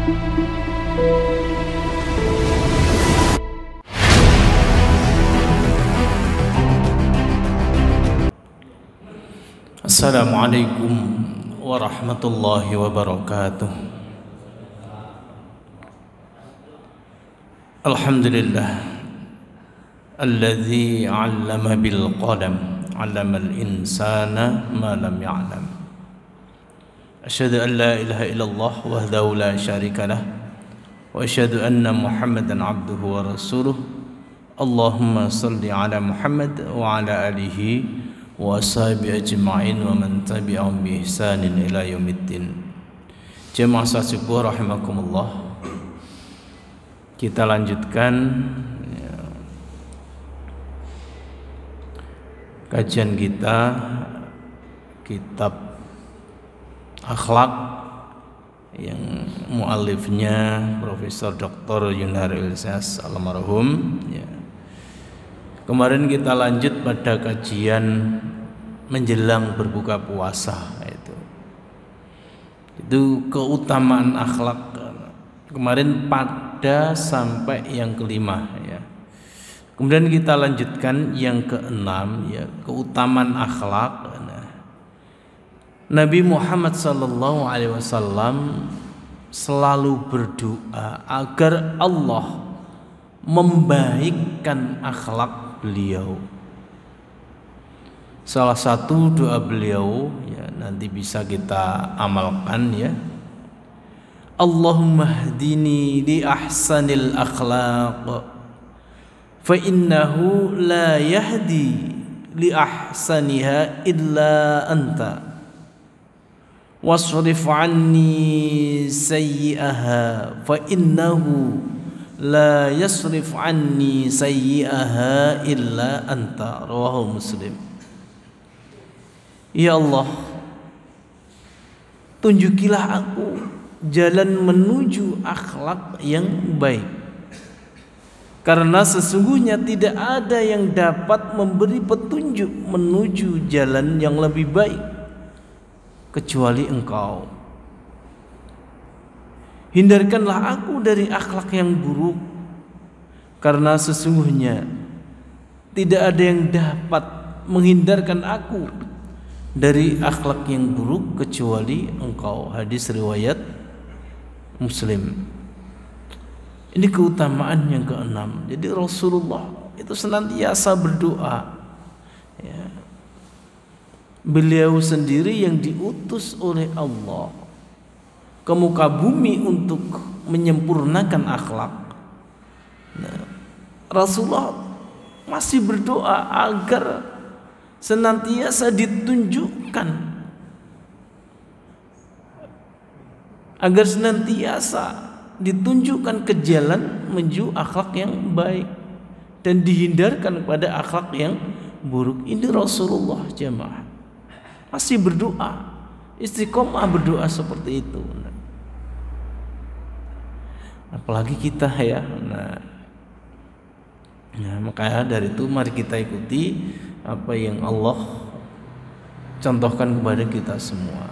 Assalamualaikum warahmatullahi wabarakatuh. Alhamdulillah alladzi 'allama bil qalam 'allamal insana ma lam ya'lam. Asyhadu an la ilaha illallah wahdahu la syarika lah wa asyhadu anna Muhammadan 'abduhu wa rasuluh. Allahumma shalli 'ala Muhammad wa 'ala alihi wa ashabi ajma'in wa man tabi'ahum bi ihsanin ila yaumiddin. Jemaah subuh rahimakumullah. Kita lanjutkan kajian kita kitab akhlak yang muallifnya Profesor Dr. Yunari Ilyas almarhum ya. Kemarin kita lanjut pada kajian menjelang berbuka puasa, itu keutamaan akhlak. Kemarin pada sampai yang kelima ya. Kemudian kita lanjutkan yang keenam ya, keutamaan akhlak. Nabi Muhammad SAW selalu berdoa agar Allah membaikkan akhlak beliau. Salah satu doa beliau ya, nanti bisa kita amalkan ya. Allahumma hdini li ahsanil akhlaq fa innahu la yahdi li ahsaniha illa anta wasrif anni sayyi'aha fa innahu la yasrif anni sayyi'aha illa anta. Rawahu Muslim. Ya Allah, tunjukilah aku jalan menuju akhlak yang baik, karena sesungguhnya tidak ada yang dapat memberi petunjuk menuju jalan yang lebih baik kecuali Engkau. Hindarkanlah aku dari akhlak yang buruk, karena sesungguhnya tidak ada yang dapat menghindarkan aku dari akhlak yang buruk kecuali Engkau. Hadis riwayat Muslim. Ini keutamaan yang keenam. Jadi Rasulullah itu senantiasa berdoa ya. Beliau sendiri yang diutus oleh Allah ke muka bumi untuk menyempurnakan akhlak. Rasulullah masih berdoa agar senantiasa ditunjukkan, agar senantiasa ditunjukkan ke jalan menuju akhlak yang baik dan dihindarkan pada akhlak yang buruk. Ini Rasulullah jemaah masih berdoa, istiqomah berdoa seperti itu. Apalagi kita ya. Makanya dari itu mari kita ikuti apa yang Allah contohkan kepada kita semua.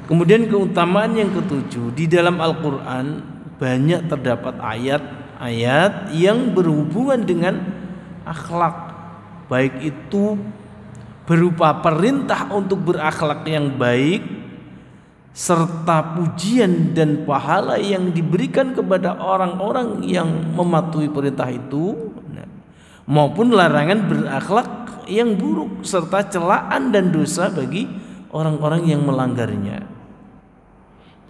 Kemudian keutamaan yang ketujuh, di dalam Al-Quran banyak terdapat ayat-ayat yang berhubungan dengan akhlak, baik itu berupa perintah untuk berakhlak yang baik serta pujian dan pahala yang diberikan kepada orang-orang yang mematuhi perintah itu, maupun larangan berakhlak yang buruk serta celaan dan dosa bagi orang-orang yang melanggarnya.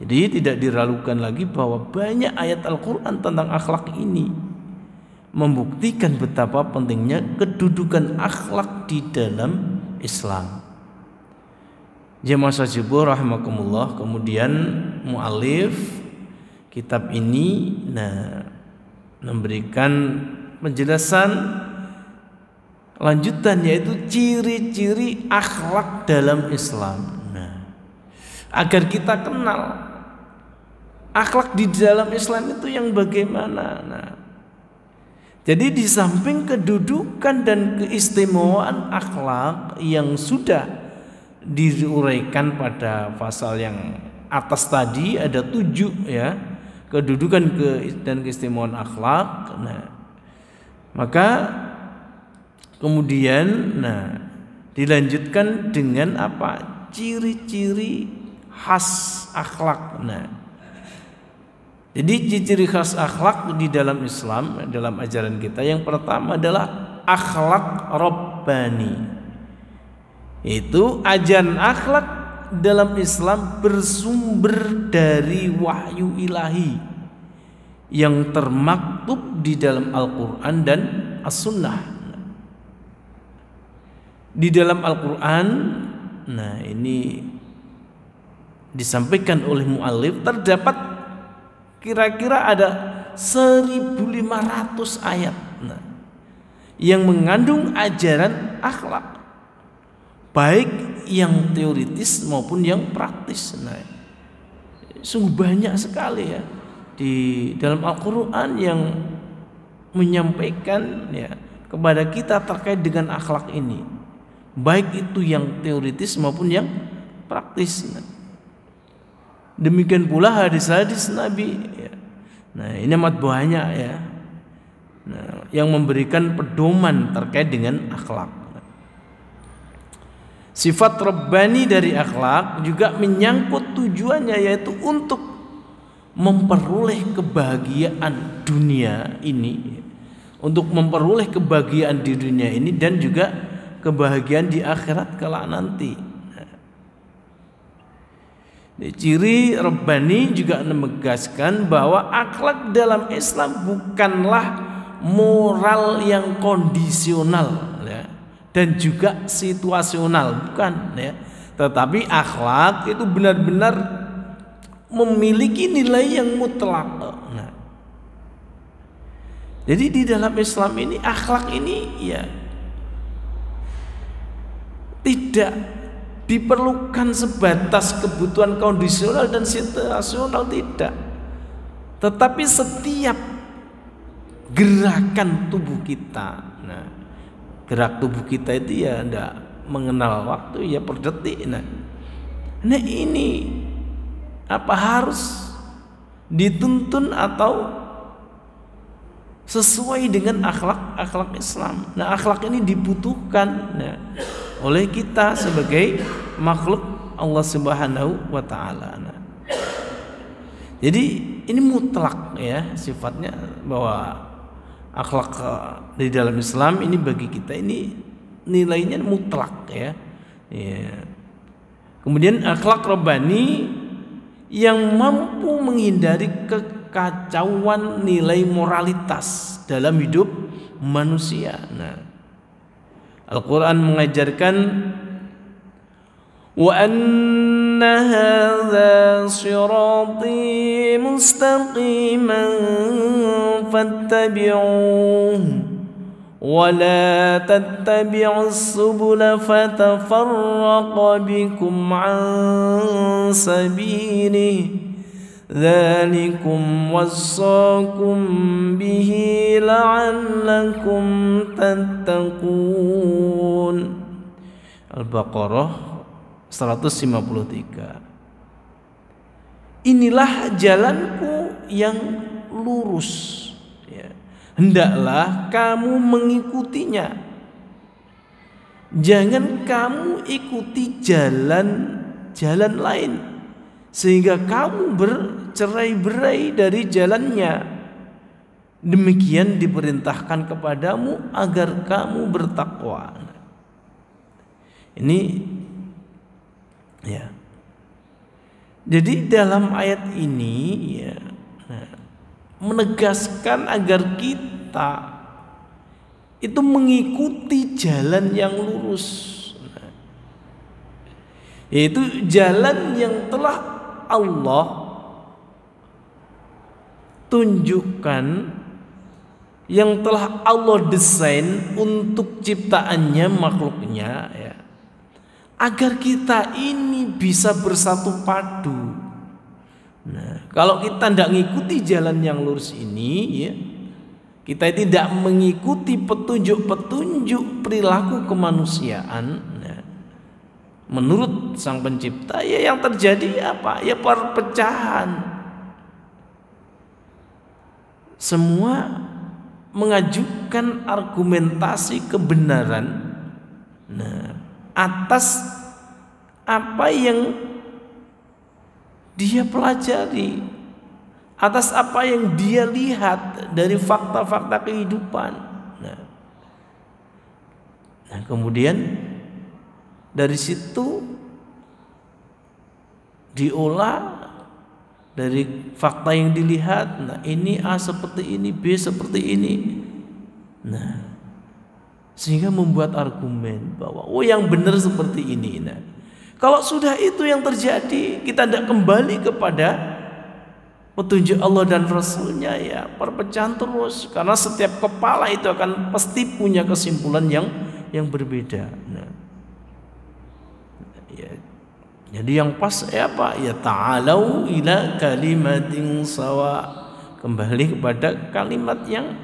Jadi tidak diragukan lagi bahwa banyak ayat Al-Quran tentang akhlak ini membuktikan betapa pentingnya kedudukan akhlak di dalam Islam. Jemaah subuh rahimakumullah. Kemudian mu'alif kitab ini memberikan penjelasan lanjutan, yaitu ciri-ciri akhlak dalam Islam. Agar kita kenal akhlak di dalam Islam itu yang bagaimana. Jadi di samping kedudukan dan keistimewaan akhlak yang sudah diuraikan pada pasal yang atas tadi, ada 7 ya, kedudukan dan keistimewaan akhlak. Nah, maka kemudian dilanjutkan dengan apa? Ciri-ciri khas akhlak. Nah, jadi ciri khas akhlak di dalam Islam, dalam ajaran kita, yang pertama adalah akhlak Rabbani. Itu ajaran akhlak dalam Islam bersumber dari wahyu ilahi yang termaktub di dalam Al-Quran dan As-Sunnah. Di dalam Al-Quran, ini disampaikan oleh mu'allif, terdapat kira-kira ada 1.500 ayat yang mengandung ajaran akhlak, baik yang teoritis maupun yang praktis. Sungguh banyak sekali ya di dalam Al-Quran yang menyampaikan kepada kita terkait dengan akhlak ini, baik itu yang teoritis maupun yang praktis. Demikian pula hadis-hadis Nabi. Ini amat banyak ya. Yang memberikan pedoman terkait dengan akhlak. Sifat Rabbani dari akhlak juga menyangkut tujuannya, yaitu untuk memperoleh kebahagiaan dunia ini, untuk memperoleh kebahagiaan di dunia ini dan juga kebahagiaan di akhirat kelak nanti. Ciri Rabbani juga menegaskan bahwa akhlak dalam Islam bukanlah moral yang kondisional dan juga situasional, bukan ya, tetapi akhlak itu benar-benar memiliki nilai yang mutlak. Jadi di dalam Islam ini akhlak ini ya tidak diperlukan sebatas kebutuhan kondisional dan situasional, tidak, tetapi setiap gerakan tubuh kita. Gerak tubuh kita itu ya tidak mengenal waktu, ya per detik. Ini apa harus dituntun atau sesuai dengan akhlak Islam. Akhlak ini dibutuhkan oleh kita sebagai makhluk Allah Subhanahu wa taala. Jadi ini mutlak ya sifatnya, bahwa akhlak di dalam Islam ini bagi kita ini nilainya mutlak ya. Kemudian akhlak Rabbani yang mampu menghindari kekacauan nilai moralitas dalam hidup manusia. Al-Quran mengajarkan wa anna hadza sirati mustaqiman fattabi'uhu wa la tattabi'us subula fatafarraqa bikum an sabilihi dzalikum wassaakum bihi la'allakum tattaqun. Al-Baqarah 153. Inilah jalanku yang lurus, hendaklah kamu mengikutinya. Jangan kamu ikuti jalan lain sehingga kamu bercerai-berai dari jalannya. Demikian diperintahkan kepadamu agar kamu bertakwa. Ini ya. Jadi dalam ayat ini ya menegaskan agar kita itu mengikuti jalan yang lurus, yaitu jalan yang telah Allah tunjukkan, yang telah Allah desain untuk ciptaannya, makhluknya ya, agar kita ini bisa bersatu padu. Kalau kita tidak mengikuti jalan yang lurus ini ya, kita tidak mengikuti petunjuk-petunjuk perilaku kemanusiaan menurut Sang Pencipta, ya yang terjadi apa? Ya perpecahan. semua mengajukan argumentasi kebenaran atas apa yang dia pelajari, atas apa yang dia lihat dari fakta-fakta kehidupan. Nah, kemudian dari situ diolah dari fakta yang dilihat. Nah, ini A seperti ini, B seperti ini. Nah, sehingga membuat argumen bahwa yang benar seperti ini. Nah, kalau sudah itu yang terjadi, kita tidak kembali kepada petunjuk Allah dan Rasulnya, ya perpecahan terus. Karena setiap kepala itu akan pasti punya kesimpulan yang berbeda. Nah, ya, jadi yang pas apa? Ya ta'alau ila kalimatin sawa. Kembali kepada kalimat yang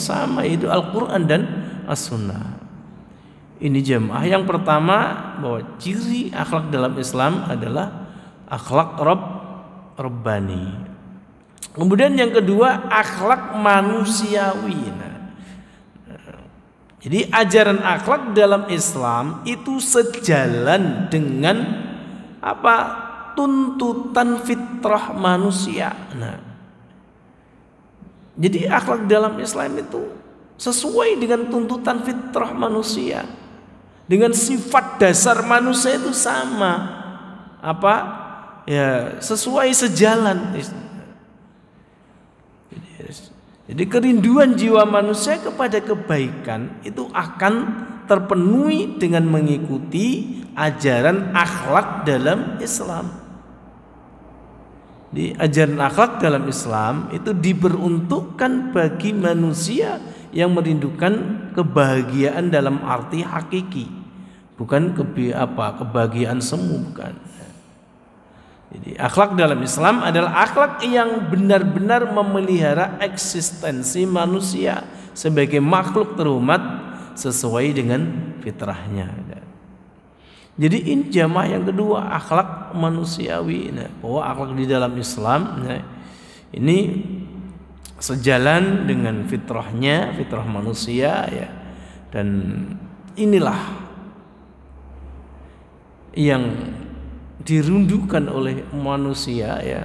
sama, yaitu Al-Quran dan As-Sunnah. Ini jamaah yang pertama, bahwa ciri akhlak dalam Islam adalah akhlak Rabbani. Kemudian yang kedua, akhlak manusiawi. Jadi ajaran akhlak dalam Islam itu sejalan dengan apa? Tuntutan fitrah manusia. Jadi akhlak dalam Islam itu sesuai dengan tuntutan fitrah manusia. Dengan sifat dasar manusia itu sama, apa? Ya, sesuai, sejalan. Jadi kerinduan jiwa manusia kepada kebaikan itu akan terpenuhi dengan mengikuti ajaran akhlak dalam Islam. Di ajaran akhlak dalam Islam itu diperuntukkan bagi manusia yang merindukan kebahagiaan dalam arti hakiki, bukan kebahagiaan semu, bukan. Jadi akhlak dalam Islam adalah akhlak yang benar-benar memelihara eksistensi manusia sebagai makhluk terhormat sesuai dengan fitrahnya. Jadi ini jamaah yang kedua, akhlak manusiawi. Bahwa akhlak di dalam Islam ini sejalan dengan fitrahnya, fitrah manusia, ya. Dan inilah yang dirundukan oleh manusia, ya,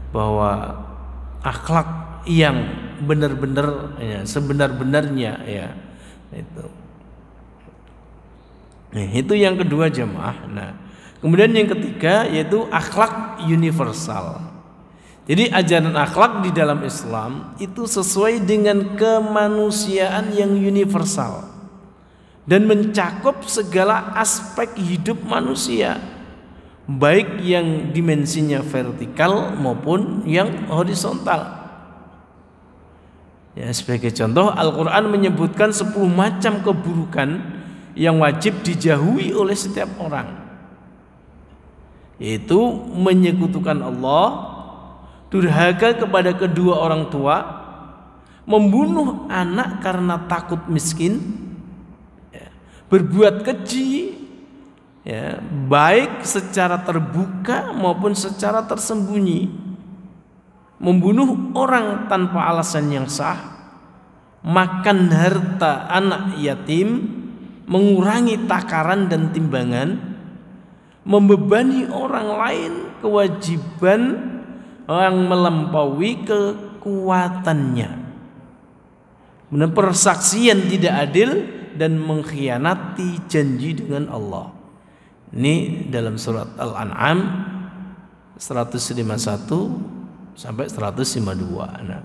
bahwa akhlak yang benar-benar, ya, sebenar-benarnya, ya, itu. Nah, itu yang kedua jamaah. Nah, kemudian yang ketiga yaitu akhlak universal. Jadi ajaran akhlak di dalam Islam itu sesuai dengan kemanusiaan yang universal dan mencakup segala aspek hidup manusia, baik yang dimensinya vertikal maupun yang horizontal. Ya, sebagai contoh, Al-Quran menyebutkan 10 macam keburukan yang wajib dijauhi oleh setiap orang, yaitu menyekutukan Allah, durhaka kepada kedua orang tua, membunuh anak karena takut miskin, ya, berbuat keji, ya, baik secara terbuka maupun secara tersembunyi, membunuh orang tanpa alasan yang sah, makan harta anak yatim, mengurangi takaran dan timbangan, membebani orang lain kewajiban yang melampaui kekuatannya, persaksian tidak adil, dan mengkhianati janji dengan Allah. Ini dalam surat Al-An'am 151 sampai 152. Nah,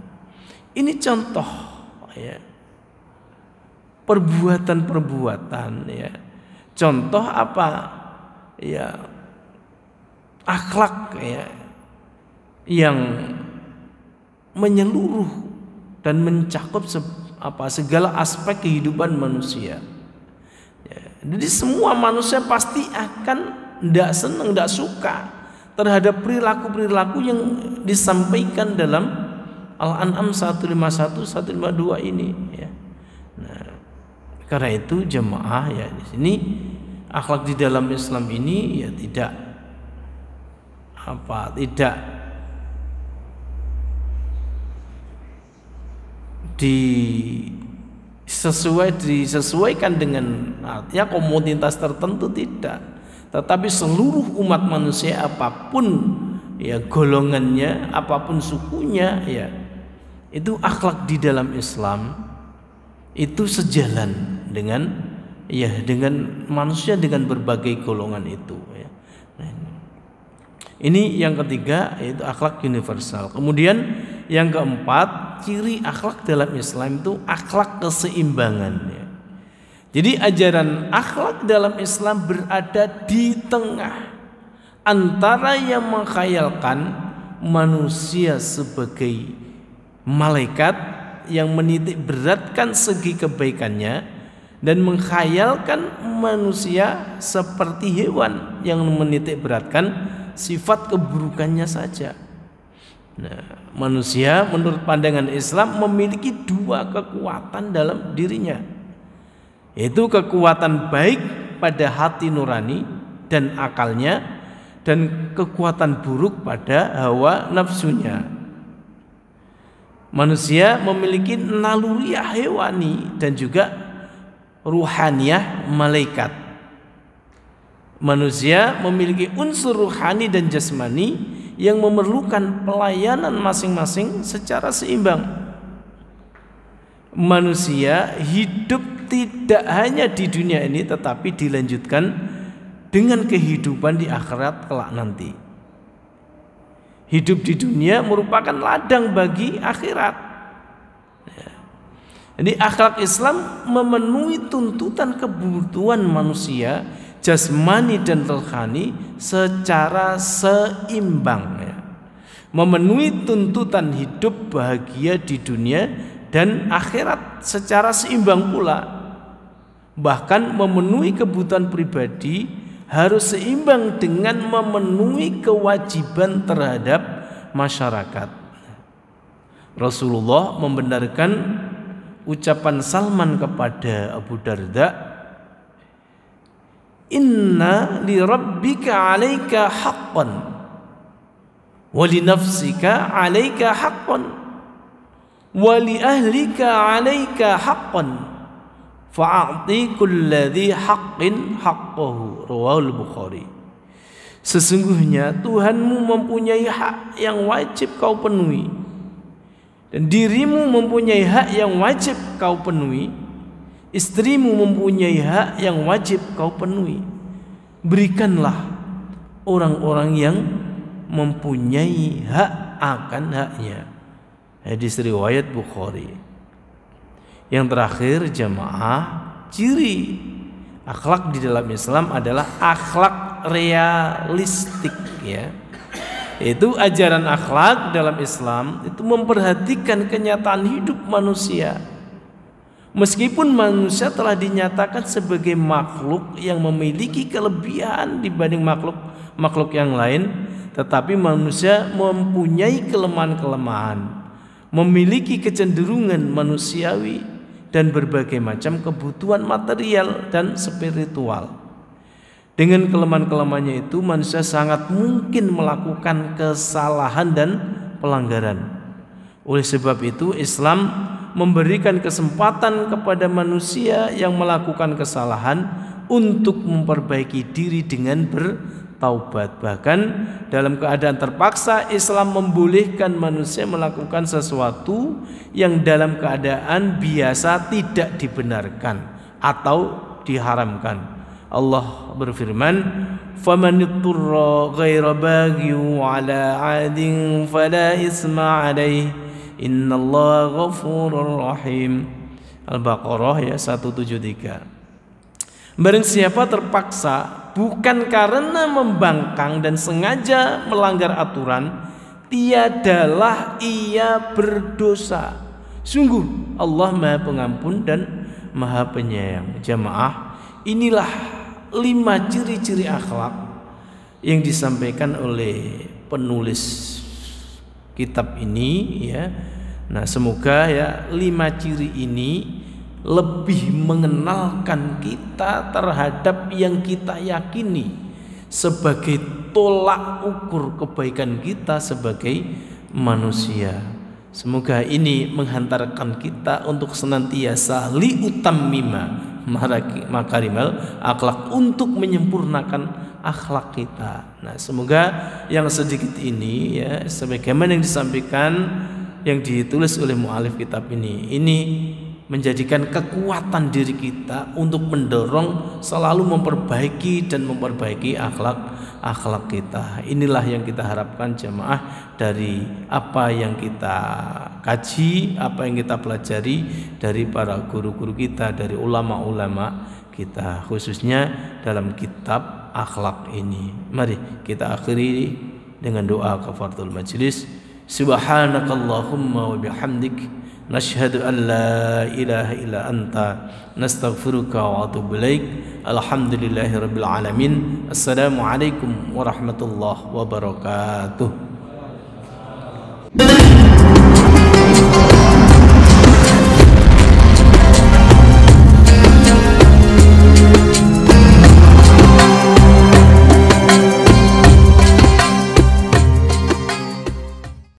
ini contoh, ya, perbuatan-perbuatan, ya, contoh apa, ya, akhlak, ya, yang menyeluruh dan mencakup segala aspek kehidupan manusia. Ya, jadi semua manusia pasti akan tidak senang, tidak suka terhadap perilaku-perilaku yang disampaikan dalam Al-An'am 151, 152 ini, ya. Nah, karena itu jemaah, ya, di sini akhlak di dalam Islam ini, ya, tidak disesuaikan dengan artinya komunitas tertentu, tidak, tetapi seluruh umat manusia apapun ya golongannya, apapun sukunya ya, itu akhlak di dalam Islam itu sejalan dengan manusia dengan berbagai golongan itu ya. Ini yang ketiga, yaitu akhlak universal. Kemudian yang keempat, ciri akhlak dalam Islam itu akhlak keseimbangan ya. Jadi ajaran akhlak dalam Islam berada di tengah antara yang menghayalkan manusia sebagai malaikat yang menitik beratkan segi kebaikannya dan menghayalkan manusia seperti hewan yang menitik beratkan sifat keburukannya saja. Nah, manusia menurut pandangan Islam memiliki dua kekuatan dalam dirinya, yaitu kekuatan baik pada hati nurani dan akalnya, dan kekuatan buruk pada hawa nafsunya. Manusia memiliki naluriah hewani dan juga ruhaniyah malaikat. Manusia memiliki unsur ruhani dan jasmani yang memerlukan pelayanan masing-masing secara seimbang. Manusia hidup tidak hanya di dunia ini, tetapi dilanjutkan dengan kehidupan di akhirat kelak nanti. Hidup di dunia merupakan ladang bagi akhirat. Jadi akhlak Islam memenuhi tuntutan kebutuhan manusia jasmani dan rohani secara seimbang ya. Memenuhi tuntutan hidup bahagia di dunia dan akhirat secara seimbang pula. Bahkan memenuhi kebutuhan pribadi harus seimbang dengan memenuhi kewajiban terhadap masyarakat. Rasulullah membenarkan ucapan Salman kepada Abu Darda, inna li rabbika 'alaika haqqan wa li nafsika 'alaika haqqan wa li ahlika 'alaika haqqan fa'ati kulladzi haqqin haqqahu. Rawahul Bukhari. Sesungguhnya Tuhanmu mempunyai hak yang wajib kau penuhi, dan dirimu mempunyai hak yang wajib kau penuhi, istrimu mempunyai hak yang wajib kau penuhi. Berikanlah orang-orang yang mempunyai hak akan haknya. Hadis riwayat Bukhari. Yang terakhir jamaah, ciri akhlak di dalam Islam adalah akhlak realistik ya. Itu ajaran akhlak dalam Islam itu memperhatikan kenyataan hidup manusia. Meskipun manusia telah dinyatakan sebagai makhluk yang memiliki kelebihan dibanding makhluk yang lain, tetapi manusia mempunyai kelemahan-kelemahan, memiliki kecenderungan manusiawi dan berbagai macam kebutuhan material dan spiritual. Dengan kelemahan-kelemahannya itu, manusia sangat mungkin melakukan kesalahan dan pelanggaran. Oleh sebab itu, Islam memberikan kesempatan kepada manusia yang melakukan kesalahan untuk memperbaiki diri dengan bertaubat. Bahkan dalam keadaan terpaksa, Islam membolehkan manusia melakukan sesuatu yang dalam keadaan biasa tidak dibenarkan atau diharamkan. Allah berfirman, "Faman ittara ghaira baghin 'ala 'adin fala isma 'alaihi innallaha ghafurur rahim." Al-Baqarah ya 173. Barang siapa terpaksa bukan karena membangkang dan sengaja melanggar aturan, tiadalah ia berdosa. Sungguh Allah Maha Pengampun dan Maha Penyayang. Jamaah, inilah 5 ciri-ciri akhlak yang disampaikan oleh penulis kitab ini ya. Nah, semoga ya 5 ciri ini lebih mengenalkan kita terhadap yang kita yakini sebagai tolak ukur kebaikan kita sebagai manusia. Semoga ini menghantarkan kita untuk senantiasa liutammima makarimal akhlak, untuk menyempurnakan akhlak kita. Nah, semoga yang sedikit ini ya, sebagaimana yang disampaikan, yang ditulis oleh mu'alif kitab ini menjadikan kekuatan diri kita untuk mendorong selalu memperbaiki dan memperbaiki akhlak kita. Inilah yang kita harapkan jamaah dari apa yang kita kaji, apa yang kita pelajari dari para guru-guru kita, dari ulama-ulama kita, khususnya dalam kitab akhlak ini. Mari kita akhiri dengan doa kafaratul majlis. Subhanakallahumma wa bihamdik, nashhadu an la ilaha illa anta, nastaghfiruka wa atubu ilaik. Alhamdulillahirabbil alamin. Assalamualaikum warahmatullahi wabarakatuh.